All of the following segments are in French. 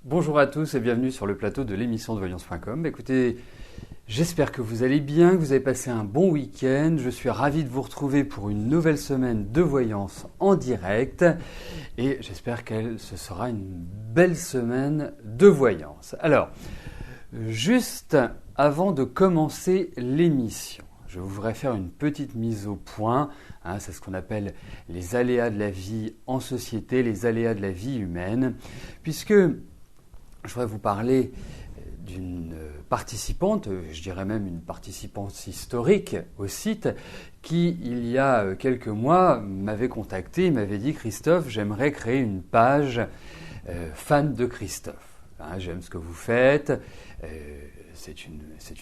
Bonjour à tous et bienvenue sur le plateau de l'émission de voyance.com. Écoutez, j'espère que vous allez bien, que vous avez passé un bon week-end. Je suis ravi de vous retrouver pour une nouvelle semaine de voyance en direct et j'espère que ce sera une belle semaine de voyance. Alors, juste avant de commencer l'émission, je voudrais faire une petite mise au point. C'est ce qu'on appelle les aléas de la vie en société, les aléas de la vie humaine, puisque je voudrais vous parler d'une participante, je dirais même une participante historique au site, qui il y a quelques mois m'avait contacté et m'avait dit « Christophe, j'aimerais créer une page fan de Christophe. J'aime ce que vous faites. C'est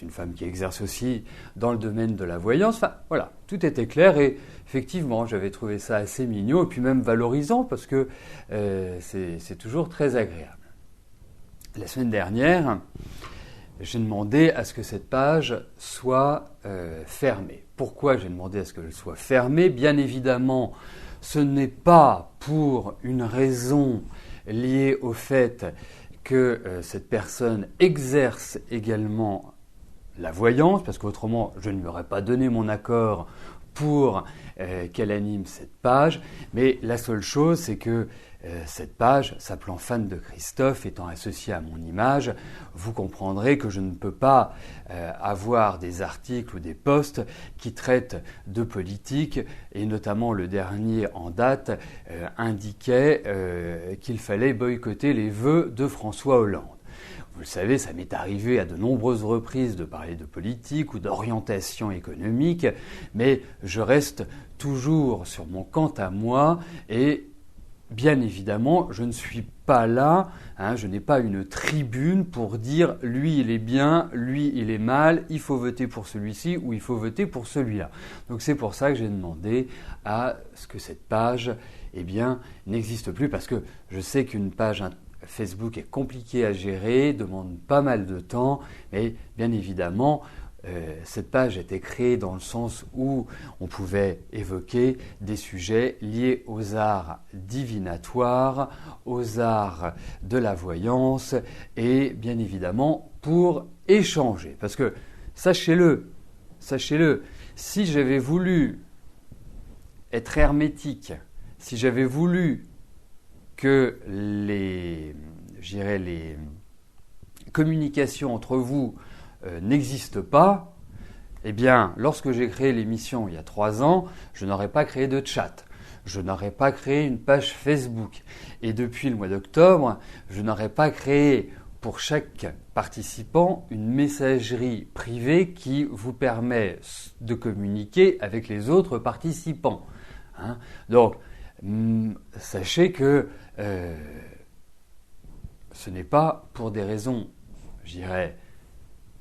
une femme qui exerce aussi dans le domaine de la voyance. » Enfin, voilà, tout était clair et effectivement, j'avais trouvé ça assez mignon et puis même valorisant parce que c'est toujours très agréable. La semaine dernière, j'ai demandé à ce que cette page soit fermée. Pourquoi j'ai demandé à ce qu'elle soit fermée ? Bien évidemment, ce n'est pas pour une raison liée au fait que cette personne exerce également la voyance, parce qu'autrement, je ne lui aurais pas donné mon accord pour qu'elle anime cette page. Mais la seule chose, c'est que cette page, s'appelant Fan de Christophe, étant associée à mon image, vous comprendrez que je ne peux pas avoir des articles ou des posts qui traitent de politique, et notamment le dernier en date indiquait qu'il fallait boycotter les vœux de François Hollande. Vous le savez, ça m'est arrivé à de nombreuses reprises de parler de politique ou d'orientation économique, mais je reste toujours sur mon quant à moi et bien évidemment, je ne suis pas là, je n'ai pas une tribune pour dire lui il est bien, lui il est mal, il faut voter pour celui-ci ou il faut voter pour celui-là. Donc c'est pour ça que j'ai demandé à ce que cette page n'existe plus, parce que je sais qu'une page Facebook est compliquée à gérer, demande pas mal de temps, mais bien évidemment, cette page était créée dans le sens où on pouvait évoquer des sujets liés aux arts divinatoires, aux arts de la voyance et bien évidemment pour échanger. Parce que sachez-le, si j'avais voulu être hermétique, si j'avais voulu que les communications entre vous n'existe pas, eh bien, lorsque j'ai créé l'émission il y a 3 ans, je n'aurais pas créé de chat, je n'aurais pas créé une page Facebook. Et depuis le mois d'octobre, je n'aurais pas créé pour chaque participant une messagerie privée qui vous permet de communiquer avec les autres participants. Donc, sachez que ce n'est pas pour des raisons, je dirais,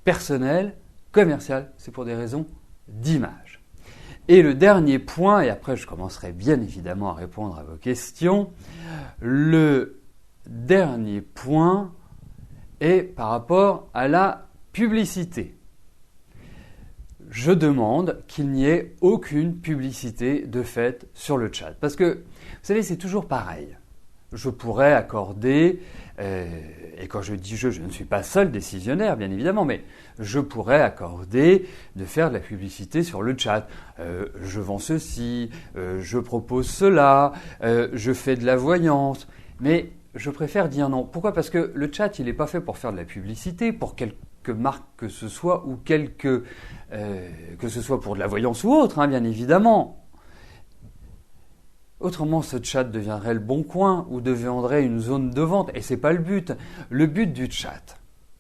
personnel, commercial, c'est pour des raisons d'image. Et le dernier point, et après je commencerai bien évidemment à répondre à vos questions, le dernier point est par rapport à la publicité. Je demande qu'il n'y ait aucune publicité de fait sur le chat. Parce que, vous savez, c'est toujours pareil. Je pourrais accorder, et quand je dis je ne suis pas seul décisionnaire bien évidemment, mais je pourrais accorder de faire de la publicité sur le chat. Je vends ceci, je propose cela, je fais de la voyance, mais je préfère dire non. Pourquoi ? Parce que le chat, il n'est pas fait pour faire de la publicité, pour quelque marque que ce soit, ou que ce soit pour de la voyance ou autre, bien évidemment. Autrement, ce chat deviendrait le bon coin ou deviendrait une zone de vente. Et ce n'est pas le but. Le but du chat,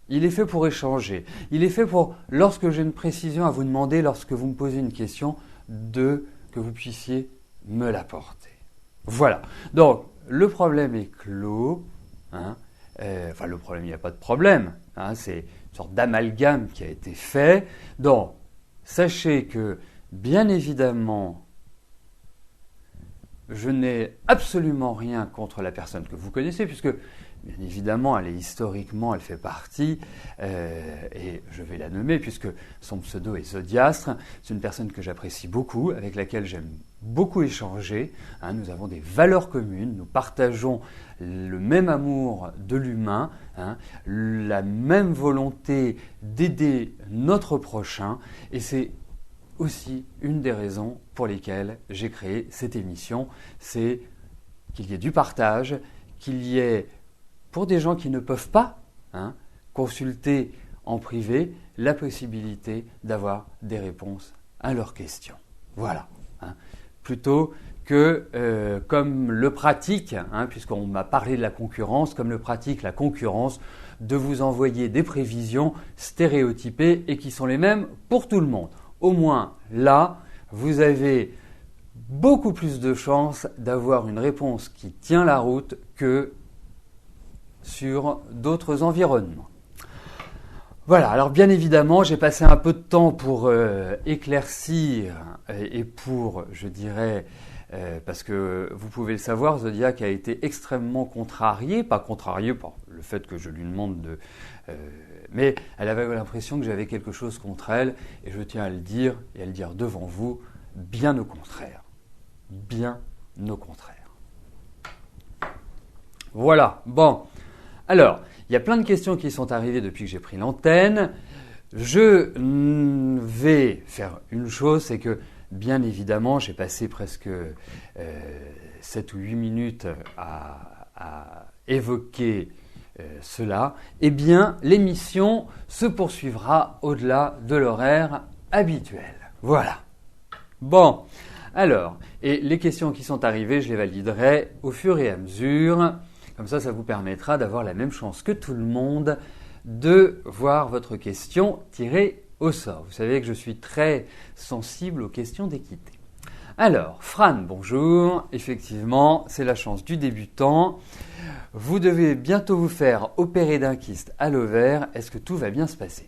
il est fait pour échanger. Il est fait pour, lorsque j'ai une précision à vous demander, lorsque vous me posez une question, que vous puissiez me l'apporter. Voilà. Donc, le problème est clos. Le problème, il n'y a pas de problème. C'est une sorte d'amalgame qui a été fait. Donc, sachez que, bien évidemment, je n'ai absolument rien contre la personne que vous connaissez, puisque bien évidemment, historiquement, elle fait partie, et je vais la nommer puisque son pseudo est Zodiastre. C'est une personne que j'apprécie beaucoup, avec laquelle j'aime beaucoup échanger. Nous avons des valeurs communes, nous partageons le même amour de l'humain, la même volonté d'aider notre prochain, et c'est aussi une des raisons pour lesquelles j'ai créé cette émission, c'est qu'il y ait du partage, qu'il y ait, pour des gens qui ne peuvent pas consulter en privé, la possibilité d'avoir des réponses à leurs questions. Voilà. Plutôt que, comme le pratique, puisqu'on m'a parlé de la concurrence, comme le pratique la concurrence, de vous envoyer des prévisions stéréotypées et qui sont les mêmes pour tout le monde. Au moins, là, vous avez beaucoup plus de chances d'avoir une réponse qui tient la route que sur d'autres environnements. Voilà, alors bien évidemment, j'ai passé un peu de temps pour éclaircir et pour, je dirais, parce que vous pouvez le savoir, Zodiac a été extrêmement contrariée, pas contrariée par le fait que je lui demande de... mais elle avait l'impression que j'avais quelque chose contre elle, et je tiens à le dire, et à le dire devant vous, bien au contraire. Bien au contraire. Voilà, bon. Alors, il y a plein de questions qui sont arrivées depuis que j'ai pris l'antenne. Je vais faire une chose, c'est que, bien évidemment, j'ai passé presque 7 ou 8 minutes à évoquer cela. Eh bien, l'émission se poursuivra au-delà de l'horaire habituel. Voilà. Bon, alors, et les questions qui sont arrivées, je les validerai au fur et à mesure. Comme ça vous permettra d'avoir la même chance que tout le monde de voir votre question tirée au sort. Vous savez que je suis très sensible aux questions d'équité. Alors, Fran, bonjour. Effectivement, c'est la chance du débutant. Vous devez bientôt vous faire opérer d'un kyste à l'ovaire. Est-ce que tout va bien se passer ?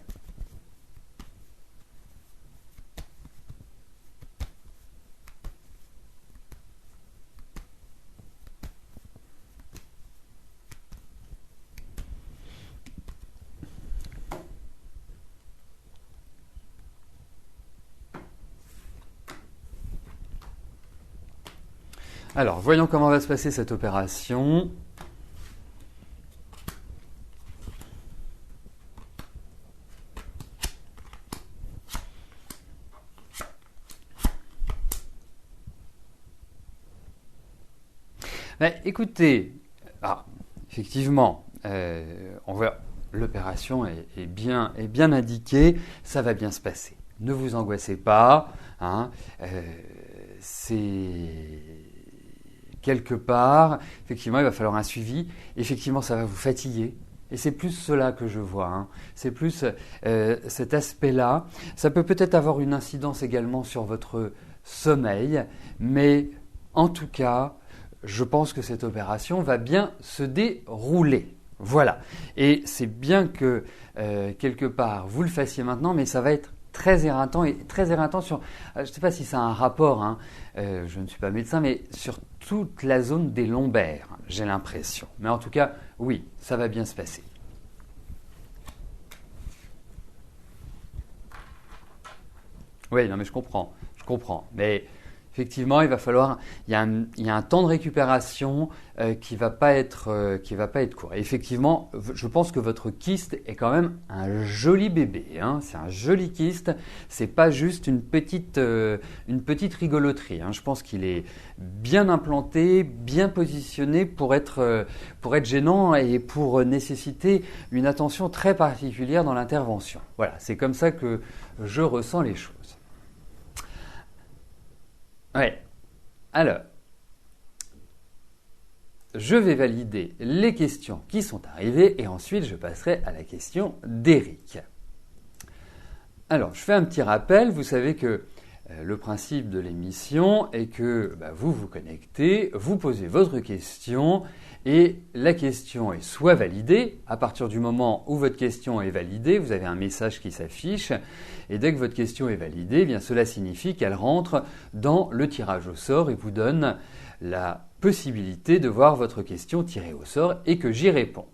Alors, voyons comment va se passer cette opération. Écoutez, effectivement, on voit l'opération est bien indiquée, ça va bien se passer. Ne vous angoissez pas, c'est quelque part, effectivement, il va falloir un suivi. Effectivement, ça va vous fatiguer. Et c'est plus cela que je vois. C'est plus cet aspect-là. Ça peut peut-être avoir une incidence également sur votre sommeil. Mais en tout cas, je pense que cette opération va bien se dérouler. Voilà. Et c'est bien que quelque part, vous le fassiez maintenant, mais ça va être très éreintant sur, je ne sais pas si ça a un rapport, je ne suis pas médecin, mais sur toute la zone des lombaires, j'ai l'impression. Mais en tout cas, oui, ça va bien se passer. Oui, non mais je comprends. Mais effectivement, il y a un temps de récupération qui va pas être court. Et effectivement, je pense que votre kyste est quand même un joli bébé. C'est un joli kyste. C'est pas juste une petite rigoloterie. Je pense qu'il est bien implanté, bien positionné pour être gênant et pour nécessiter une attention très particulière dans l'intervention. Voilà, c'est comme ça que je ressens les choses. Ouais. Alors, je vais valider les questions qui sont arrivées et ensuite je passerai à la question d'Éric. Alors, je fais un petit rappel. Vous savez que le principe de l'émission est que vous vous connectez, vous posez votre question et la question est soit validée. À partir du moment où votre question est validée, vous avez un message qui s'affiche et dès que votre question est validée, cela signifie qu'elle rentre dans le tirage au sort et vous donne la possibilité de voir votre question tirée au sort et que j'y réponde.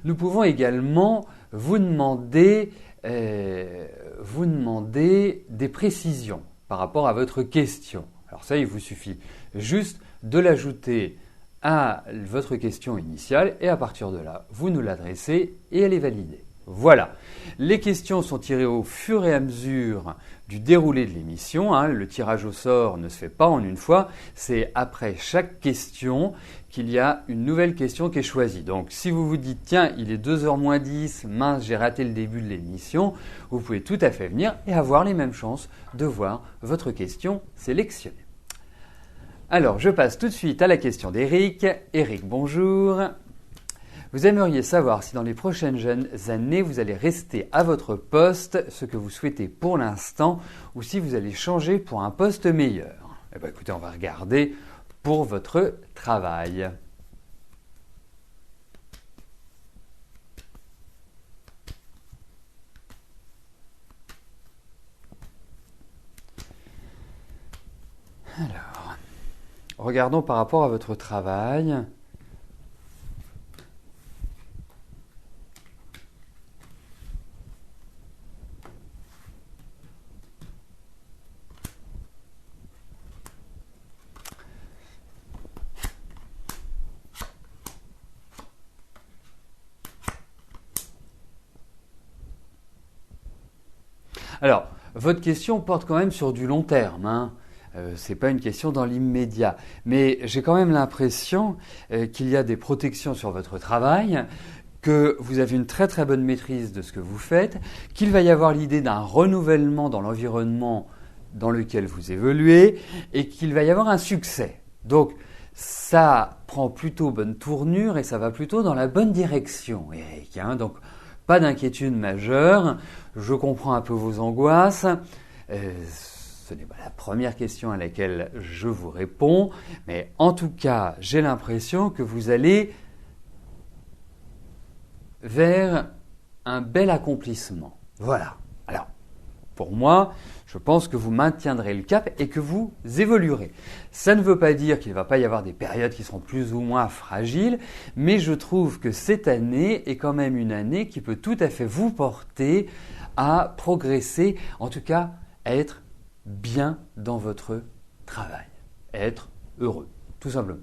Nous pouvons également vous demander des précisions par rapport à votre question. Alors ça, il vous suffit juste de l'ajouter à votre question initiale et à partir de là, vous nous l'adressez et elle est validée. Voilà, les questions sont tirées au fur et à mesure du déroulé de l'émission. Le tirage au sort ne se fait pas en une fois, c'est après chaque question qu'il y a une nouvelle question qui est choisie. Donc si vous vous dites, tiens, il est 2h moins 10, mince, j'ai raté le début de l'émission, vous pouvez tout à fait venir et avoir les mêmes chances de voir votre question sélectionnée. Alors, je passe tout de suite à la question d'Éric. Éric, bonjour. Vous aimeriez savoir si dans les prochaines années, vous allez rester à votre poste, ce que vous souhaitez pour l'instant, ou si vous allez changer pour un poste meilleur. Eh bien, écoutez, on va regarder pour votre travail. Alors, regardons par rapport à votre travail. Alors, votre question porte quand même sur du long terme. Ce n'est pas une question dans l'immédiat. Mais j'ai quand même l'impression qu'il y a des protections sur votre travail, que vous avez une très très bonne maîtrise de ce que vous faites, qu'il va y avoir l'idée d'un renouvellement dans l'environnement dans lequel vous évoluez et qu'il va y avoir un succès. Donc, ça prend plutôt bonne tournure et ça va plutôt dans la bonne direction, Eric. Donc, pas d'inquiétude majeure. Je comprends un peu vos angoisses. Ce n'est pas la première question à laquelle je vous réponds, mais en tout cas, j'ai l'impression que vous allez vers un bel accomplissement. Voilà. Alors, pour moi, je pense que vous maintiendrez le cap et que vous évoluerez. Ça ne veut pas dire qu'il ne va pas y avoir des périodes qui seront plus ou moins fragiles, mais je trouve que cette année est quand même une année qui peut tout à fait vous porter à progresser, en tout cas à être bien dans votre travail, à être heureux, tout simplement.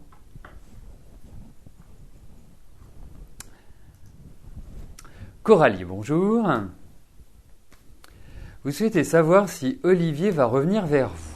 Coralie, bonjour. Vous souhaitez savoir si Olivier va revenir vers vous.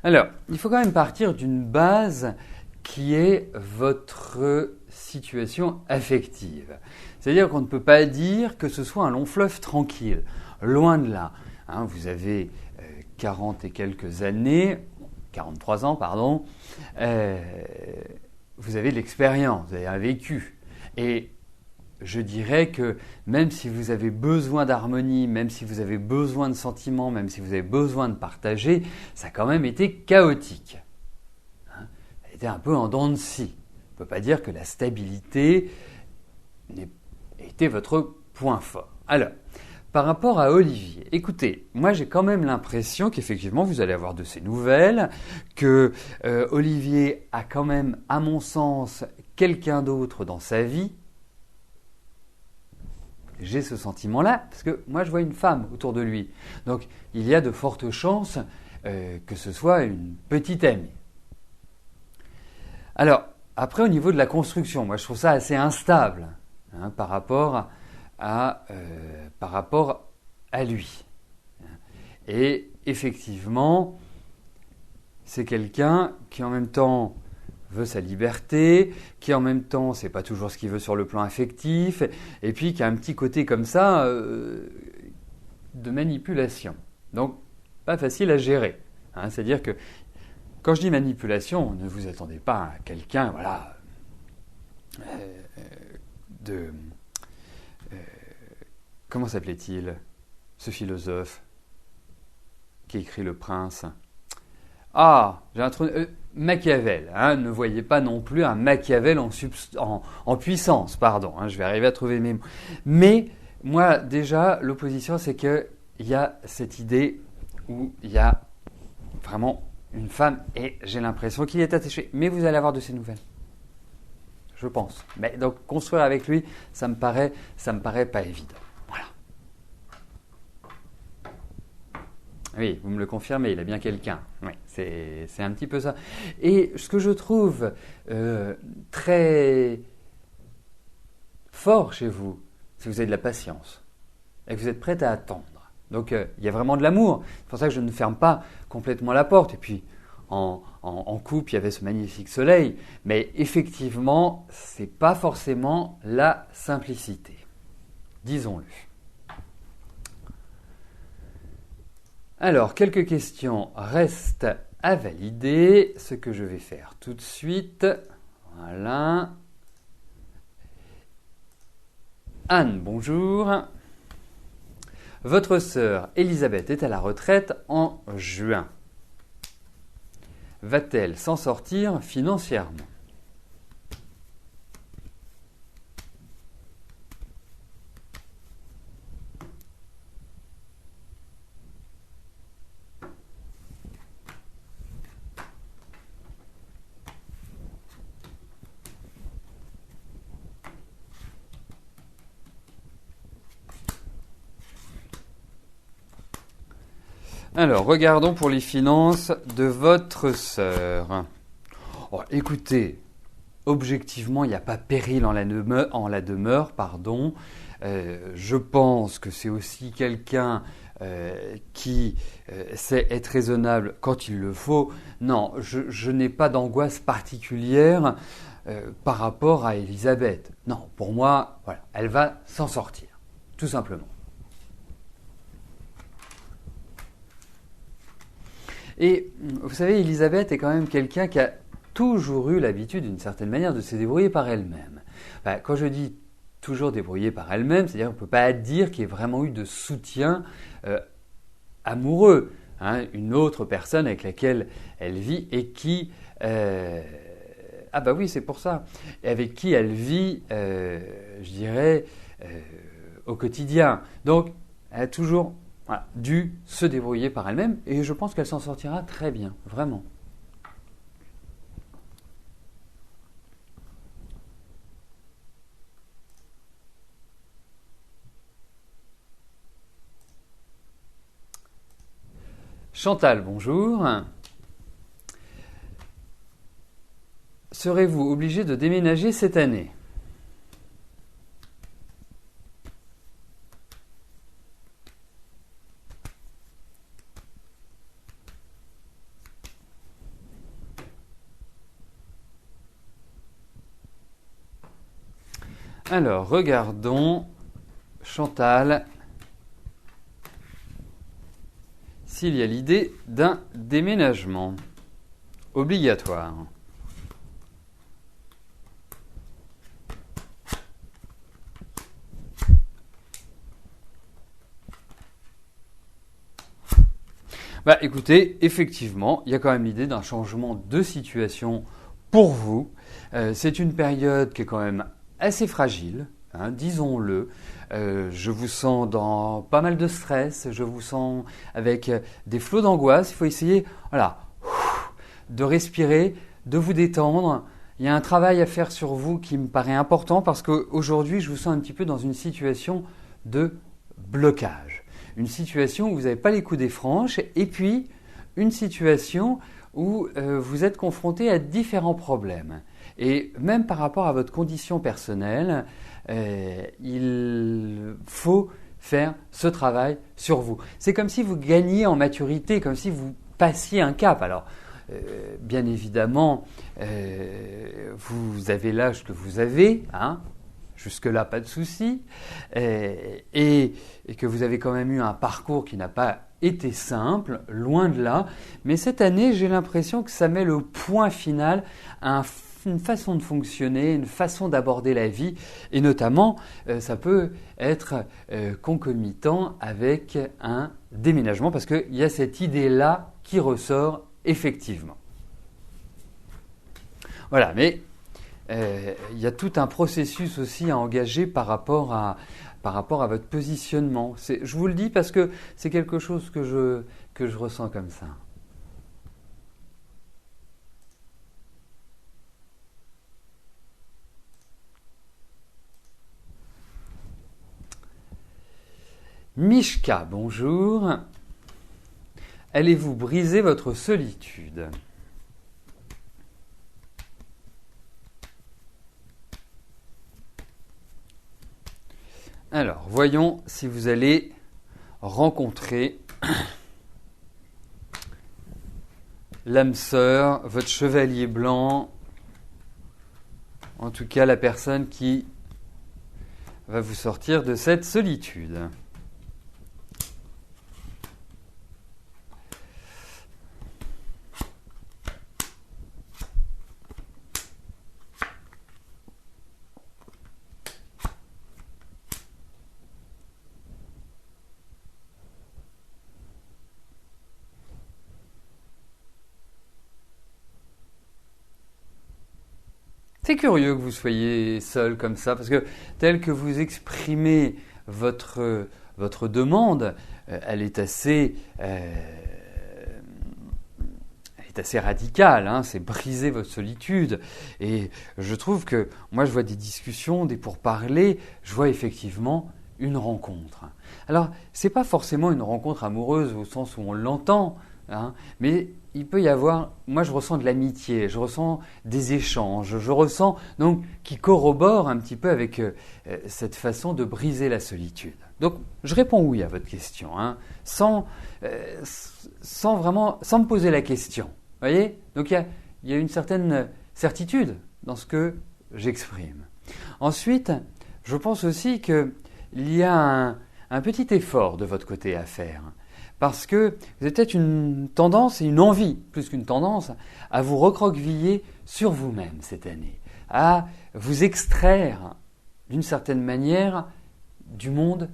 Alors, il faut quand même partir d'une base qui est votre situation affective. C'est-à-dire qu'on ne peut pas dire que ce soit un long fleuve tranquille. Loin de là. Vous avez 40 et quelques années, 43 ans, pardon. Vous avez de l'expérience, vous avez un vécu. Et je dirais que même si vous avez besoin d'harmonie, même si vous avez besoin de sentiments, même si vous avez besoin de partager, ça a quand même été chaotique. Ça a été un peu en dents de scie. On ne peut pas dire que la stabilité était votre point fort. Alors, par rapport à Olivier, écoutez, moi j'ai quand même l'impression qu'effectivement vous allez avoir de ces nouvelles, que Olivier a quand même, à mon sens, quelqu'un d'autre dans sa vie. J'ai ce sentiment-là, parce que moi je vois une femme autour de lui. Donc il y a de fortes chances que ce soit une petite amie. Alors, après au niveau de la construction, moi je trouve ça assez instable par rapport à lui. Et effectivement, c'est quelqu'un qui en même temps veut sa liberté, qui en même temps, c'est pas toujours ce qu'il veut sur le plan affectif, et puis qui a un petit côté comme ça de manipulation. Donc, pas facile à gérer. Hein. C'est-à-dire que quand je dis manipulation, ne vous attendez pas à quelqu'un, voilà, comment s'appelait-il, ce philosophe qui écrit Le Prince? Ah, j'ai un trou. Machiavel. Hein, ne voyez pas non plus un Machiavel en puissance, pardon. Hein, je vais arriver à trouver mes mots. Mais moi, déjà, l'opposition, c'est qu'il y a cette idée où il y a vraiment une femme et j'ai l'impression qu'il est attaché. Mais vous allez avoir de ses nouvelles. Je pense. Mais donc, construire avec lui, ça me paraît pas évident. Voilà. Oui, vous me le confirmez, il a bien quelqu'un. Oui, c'est un petit peu ça. Et ce que je trouve très fort chez vous, c'est que vous avez de la patience et que vous êtes prête à attendre. Donc, il y a vraiment de l'amour. C'est pour ça que je ne ferme pas complètement la porte. Et puis, en couple, il y avait ce magnifique soleil. Mais effectivement, ce n'est pas forcément la simplicité. Disons-le. Alors, quelques questions restent à valider. Ce que je vais faire tout de suite. Voilà. Anne, bonjour. Votre sœur Elisabeth est à la retraite en juin. Va-t-elle s'en sortir financièrement ? Alors, regardons pour les finances de votre sœur. Oh, écoutez, objectivement, il n'y a pas péril en la demeure, pardon. Je pense que c'est aussi quelqu'un qui sait être raisonnable quand il le faut. Non, je n'ai pas d'angoisse particulière par rapport à Elisabeth. Non, pour moi, voilà, elle va s'en sortir, tout simplement. Et vous savez, Elisabeth est quand même quelqu'un qui a toujours eu l'habitude, d'une certaine manière, de se débrouiller par elle-même. Enfin, quand je dis toujours débrouiller par elle-même, c'est-à-dire qu'on ne peut pas dire qu'il y ait vraiment eu de soutien amoureux. Hein, une autre personne avec laquelle elle vit et qui... ah bah oui, c'est pour ça. Et avec qui elle vit, je dirais, au quotidien. Donc, elle a toujours... Voilà, dû se débrouiller par elle-même et je pense qu'elle s'en sortira très bien, vraiment. Chantal, bonjour. Serez-vous obligé de déménager cette année ? Alors, regardons, Chantal, s'il y a l'idée d'un déménagement obligatoire. Bah écoutez, effectivement, il y a quand même l'idée d'un changement de situation pour vous. C'est une période qui est quand même assez fragile, hein, disons-le. Je vous sens dans pas mal de stress, je vous sens avec des flots d'angoisse. Il faut essayer de respirer, de vous détendre. Il y a un travail à faire sur vous qui me paraît important parce qu'aujourd'hui, je vous sens un petit peu dans une situation de blocage. Une situation où vous n'avez pas les coups des franches et puis une situation où vous êtes confronté à différents problèmes. Et même par rapport à votre condition personnelle, il faut faire ce travail sur vous. C'est comme si vous gagniez en maturité, comme si vous passiez un cap. Alors, bien évidemment, vous avez l'âge que vous avez, hein. jusque-là, pas de souci, et que vous avez quand même eu un parcours qui n'a pas été simple, loin de là, mais cette année, j'ai l'impression que ça met le point final à une façon de fonctionner, une façon d'aborder la vie, et notamment, ça peut être concomitant avec un déménagement, parce qu'il y a cette idée-là qui ressort effectivement. Voilà, mais il y a tout un processus aussi à engager par rapport à votre positionnement. Je vous le dis parce que c'est quelque chose que je ressens comme ça. Mishka, bonjour. Allez-vous briser votre solitude ? Alors, voyons si vous allez rencontrer l'âme sœur, votre chevalier blanc, en tout cas la personne qui va vous sortir de cette solitude. C'est curieux que vous soyez seul comme ça, parce que tel que vous exprimez votre demande, elle est assez radicale, hein, c'est briser votre solitude. Et je trouve que, moi je vois des discussions, des pourparlers, je vois effectivement une rencontre. Alors, c'est pas forcément une rencontre amoureuse au sens où on l'entend, hein, mais il peut y avoir, moi je ressens de l'amitié, je ressens des échanges, je ressens donc qui corrobore un petit peu avec cette façon de briser la solitude. Donc je réponds oui à votre question, hein, sans me poser la question. Vous voyez ? Donc il y a une certaine certitude dans ce que j'exprime. Ensuite, je pense aussi qu'il y a un petit effort de votre côté à faire. Parce que vous avez peut-être une tendance et une envie, plus qu'une tendance, à vous recroqueviller sur vous-même cette année, à vous extraire d'une certaine manière du monde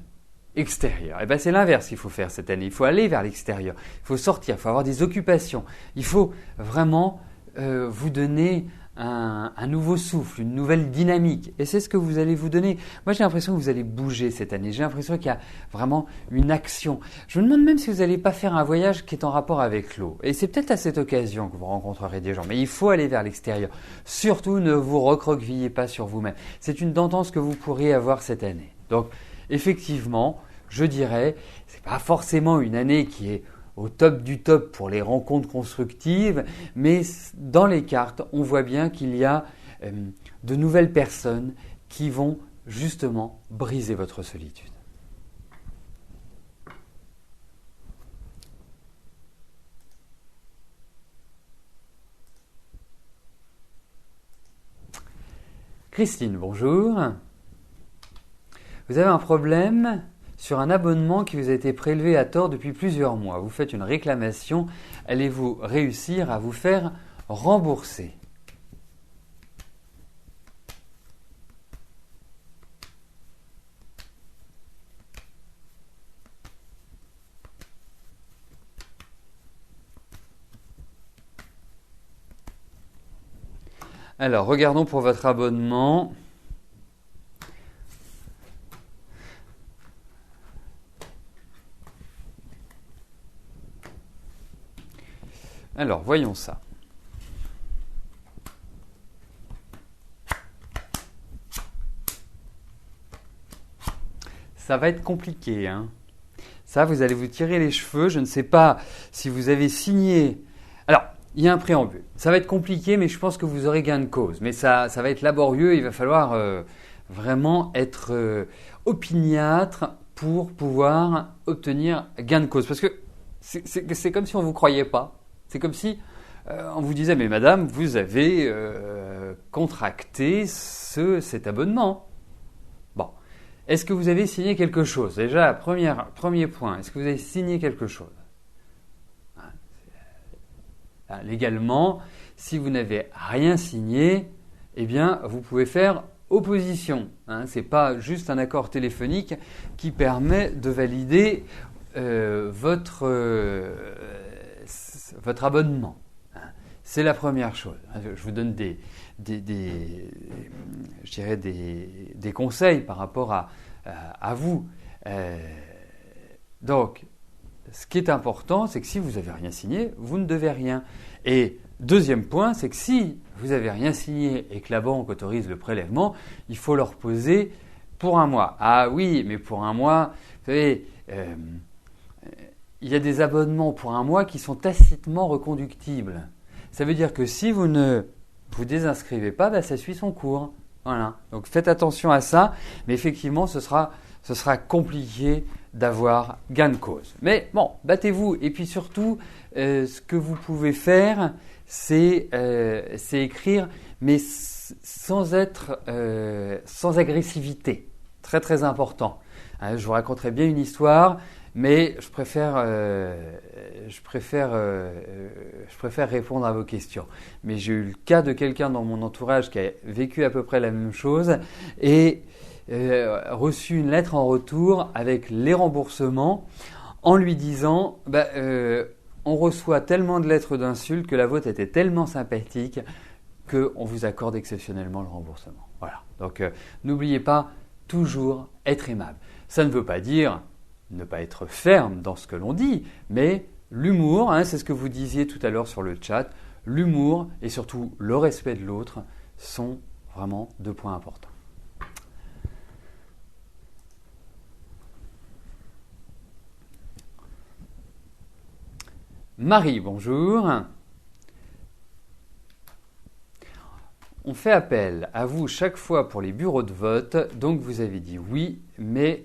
extérieur. Et bien c'est l'inverse qu'il faut faire cette année, il faut aller vers l'extérieur, il faut sortir, il faut avoir des occupations, il faut vraiment vous donner un nouveau souffle, une nouvelle dynamique. Et c'est ce que vous allez vous donner. Moi, j'ai l'impression que vous allez bouger cette année. J'ai l'impression qu'il y a vraiment une action. Je me demande même si vous n'allez pas faire un voyage qui est en rapport avec l'eau. Et c'est peut-être à cette occasion que vous rencontrerez des gens. Mais il faut aller vers l'extérieur. Surtout, ne vous recroquevillez pas sur vous-même. C'est une tendance que vous pourriez avoir cette année. Donc, effectivement, je dirais, c'est pas forcément une année qui est au top du top pour les rencontres constructives, mais dans les cartes, on voit bien qu'il y a de nouvelles personnes qui vont justement briser votre solitude. Christine, bonjour. Vous avez un problème sur un abonnement qui vous a été prélevé à tort depuis plusieurs mois. Vous faites une réclamation. Allez-vous réussir à vous faire rembourser ? Alors, regardons pour votre abonnement. Alors, voyons ça. Ça va être compliqué, hein. Ça, vous allez vous tirer les cheveux. Je ne sais pas si vous avez signé. Alors, il y a un préambule. Ça va être compliqué, mais je pense que vous aurez gain de cause. Mais ça va être laborieux. Il va falloir vraiment être opiniâtre pour pouvoir obtenir gain de cause. Parce que c'est comme si on ne vous croyait pas. C'est comme si on vous disait « Mais madame, vous avez contracté cet abonnement. » est-ce que vous avez signé quelque chose? Déjà, premier point, est-ce que vous avez signé quelque chose? Légalement, si vous n'avez rien signé, eh bien, vous pouvez faire opposition. Ce n'est pas juste un accord téléphonique qui permet de valider votre abonnement. C'est la première chose. Je vous donne des conseils par rapport à vous. Donc, ce qui est important, c'est que si vous n'avez rien signé, vous ne devez rien. Et deuxième point, c'est que si vous n'avez rien signé et que la banque autorise le prélèvement, il faut le reposer pour un mois. Ah oui, mais pour un mois, vous savez, il y a des abonnements pour un mois qui sont tacitement reconductibles. Ça veut dire que si vous ne vous désinscrivez pas, ça suit son cours. Voilà. Donc faites attention à ça, mais effectivement, ce sera compliqué d'avoir gain de cause. Mais bon, battez-vous. Et puis surtout, ce que vous pouvez faire, c'est écrire, mais sans agressivité. Très très important. Je vous raconterai bien une histoire, mais je préfère répondre à vos questions. Mais j'ai eu le cas de quelqu'un dans mon entourage qui a vécu à peu près la même chose et reçu une lettre en retour avec les remboursements en lui disant on reçoit tellement de lettres d'insultes que la vôtre était tellement sympathique qu'on vous accorde exceptionnellement le remboursement. Voilà. Donc n'oubliez pas, toujours être aimable. Ça ne veut pas dire ne pas être ferme dans ce que l'on dit, mais l'humour, c'est ce que vous disiez tout à l'heure sur le chat, l'humour et surtout le respect de l'autre sont vraiment 2 points importants. Marie, bonjour. On fait appel à vous chaque fois pour les bureaux de vote, donc vous avez dit oui, mais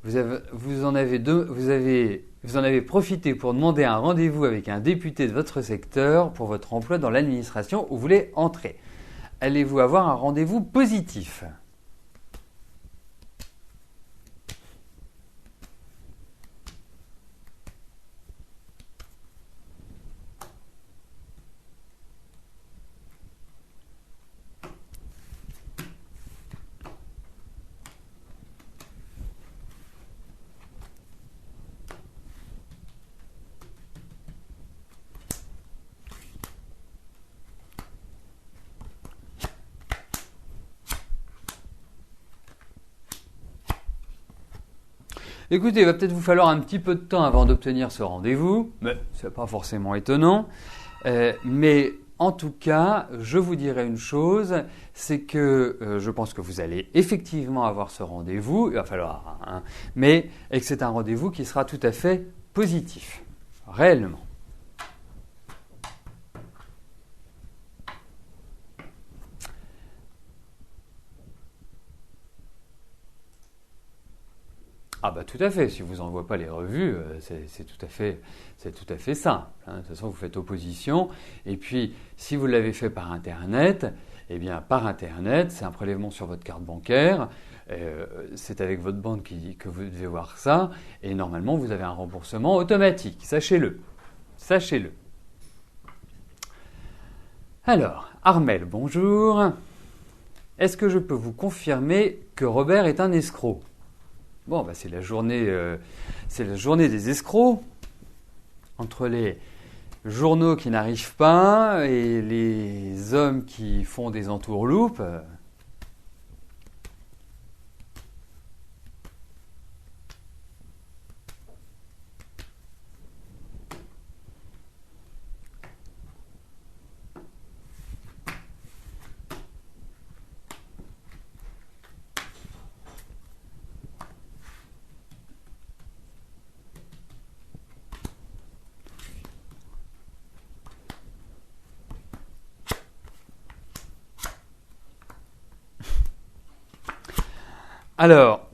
vous en avez profité pour demander un rendez-vous avec un député de votre secteur pour votre emploi dans l'administration où vous voulez entrer. Allez-vous avoir un rendez-vous positif ? Écoutez, il va peut-être vous falloir un petit peu de temps avant d'obtenir ce rendez-vous, mais ce n'est pas forcément étonnant. Mais en tout cas, je vous dirai une chose, c'est que je pense que vous allez effectivement avoir ce rendez-vous, il va falloir, mais et que c'est un rendez-vous qui sera tout à fait positif, réellement. Ah bah tout à fait, si vous n'envoie pas les revues, c'est tout à fait simple. De toute façon, vous faites opposition. Et puis, si vous l'avez fait par Internet, eh bien par Internet, c'est un prélèvement sur votre carte bancaire. C'est avec votre banque que vous devez voir ça. Et normalement, vous avez un remboursement automatique. Sachez-le. Sachez-le. Alors, Armel, bonjour. Est-ce que je peux vous confirmer que Robert est un escroc ? Bon, c'est la journée des escrocs. Entre les journaux qui n'arrivent pas et les hommes qui font des entourloupes. Alors,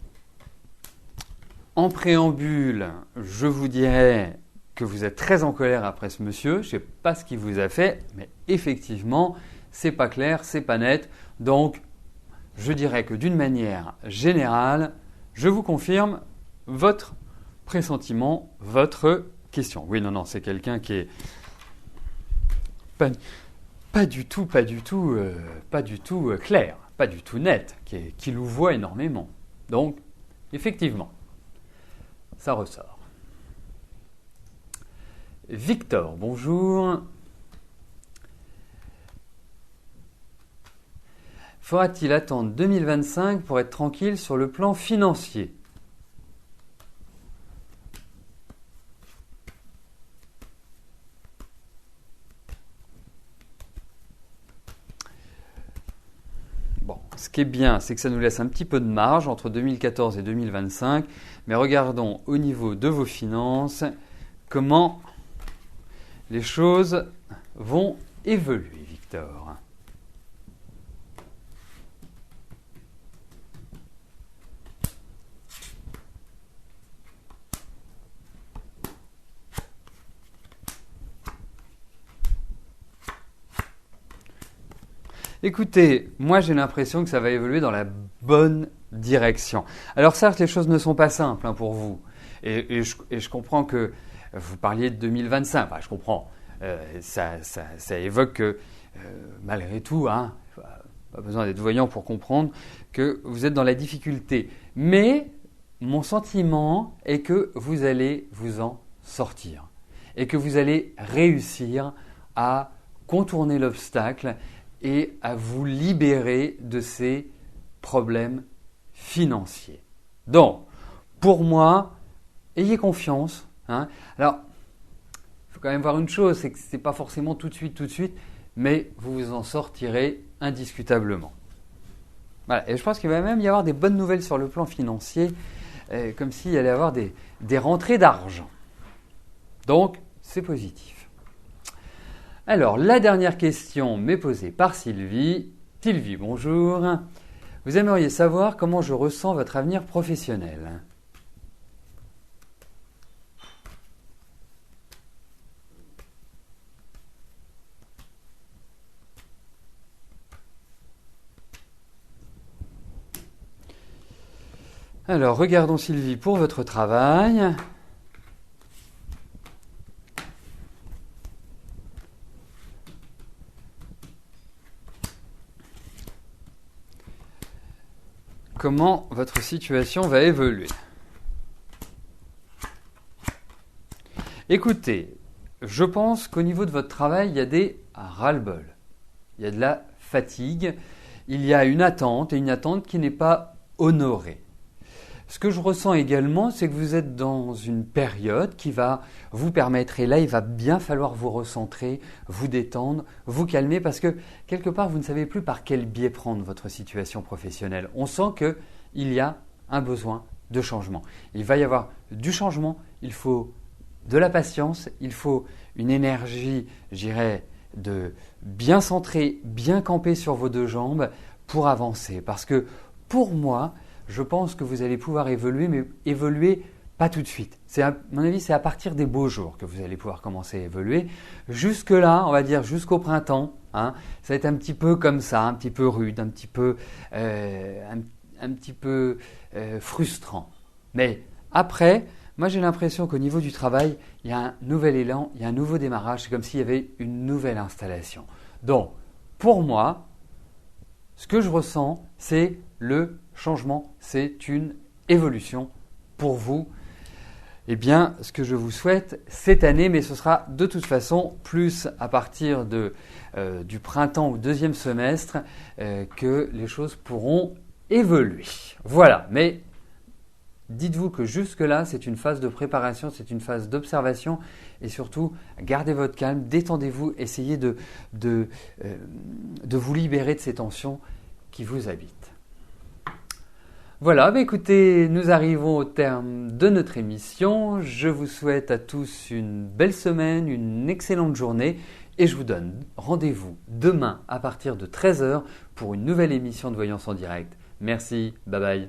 en préambule, je vous dirais que vous êtes très en colère après ce monsieur. Je ne sais pas ce qu'il vous a fait, mais effectivement, c'est pas clair, c'est pas net. Donc, je dirais que d'une manière générale, je vous confirme votre pressentiment, votre question. Oui, non, c'est quelqu'un qui est pas du tout clair, pas du tout net, qui louvoie énormément. Donc, effectivement, ça ressort. Victor, bonjour. Faudra-t-il attendre 2025 pour être tranquille sur le plan financier ? Bon, ce qui est bien, c'est que ça nous laisse un petit peu de marge entre 2014 et 2025. Mais regardons au niveau de vos finances comment les choses vont évoluer, Victor. Écoutez, moi j'ai l'impression que ça va évoluer dans la bonne direction. Alors certes, les choses ne sont pas simples pour vous. Et je comprends que vous parliez de 2025. Enfin, je comprends. Ça évoque que malgré tout, pas besoin d'être voyant pour comprendre que vous êtes dans la difficulté. Mais mon sentiment est que vous allez vous en sortir. Et que vous allez réussir à contourner l'obstacle et à vous libérer de ces problèmes financiers. Donc, pour moi, ayez confiance. Alors, il faut quand même voir une chose, c'est que ce n'est pas forcément tout de suite, mais vous vous en sortirez indiscutablement. Voilà. Et je pense qu'il va même y avoir des bonnes nouvelles sur le plan financier, comme s'il y allait y avoir des rentrées d'argent. Donc, c'est positif. Alors, la dernière question m'est posée par Sylvie. Sylvie, bonjour. Vous aimeriez savoir comment je ressens votre avenir professionnel. Alors, regardons Sylvie pour votre travail. Comment votre situation va évoluer. Écoutez, je pense qu'au niveau de votre travail, il y a des ras-le-bol. Il y a de la fatigue, il y a une attente qui n'est pas honorée. Ce que je ressens également, c'est que vous êtes dans une période qui va vous permettre, et là il va bien falloir vous recentrer, vous détendre, vous calmer, parce que quelque part vous ne savez plus par quel biais prendre votre situation professionnelle. On sent qu'il y a un besoin de changement. Il va y avoir du changement, il faut de la patience, il faut une énergie, je dirais, de bien centrée, bien campée sur vos deux jambes pour avancer. Parce que pour moi, je pense que vous allez pouvoir évoluer, mais évoluer pas tout de suite. À mon avis, c'est à partir des beaux jours que vous allez pouvoir commencer à évoluer. Jusque-là, on va dire jusqu'au printemps, ça va être un petit peu comme ça, un petit peu rude, un petit peu frustrant. Mais après, moi j'ai l'impression qu'au niveau du travail, il y a un nouvel élan, il y a un nouveau démarrage. C'est comme s'il y avait une nouvelle installation. Donc, pour moi, ce que je ressens, c'est le changement, c'est une évolution pour vous. Eh bien, ce que je vous souhaite cette année, mais ce sera de toute façon plus à partir du printemps ou deuxième semestre que les choses pourront évoluer. Voilà, mais dites-vous que jusque-là, c'est une phase de préparation, c'est une phase d'observation et surtout, gardez votre calme, détendez-vous, essayez de vous libérer de ces tensions qui vous habitent. Voilà, écoutez, nous arrivons au terme de notre émission. Je vous souhaite à tous une belle semaine, une excellente journée et je vous donne rendez-vous demain à partir de 13h pour une nouvelle émission de Voyance en direct. Merci, bye bye.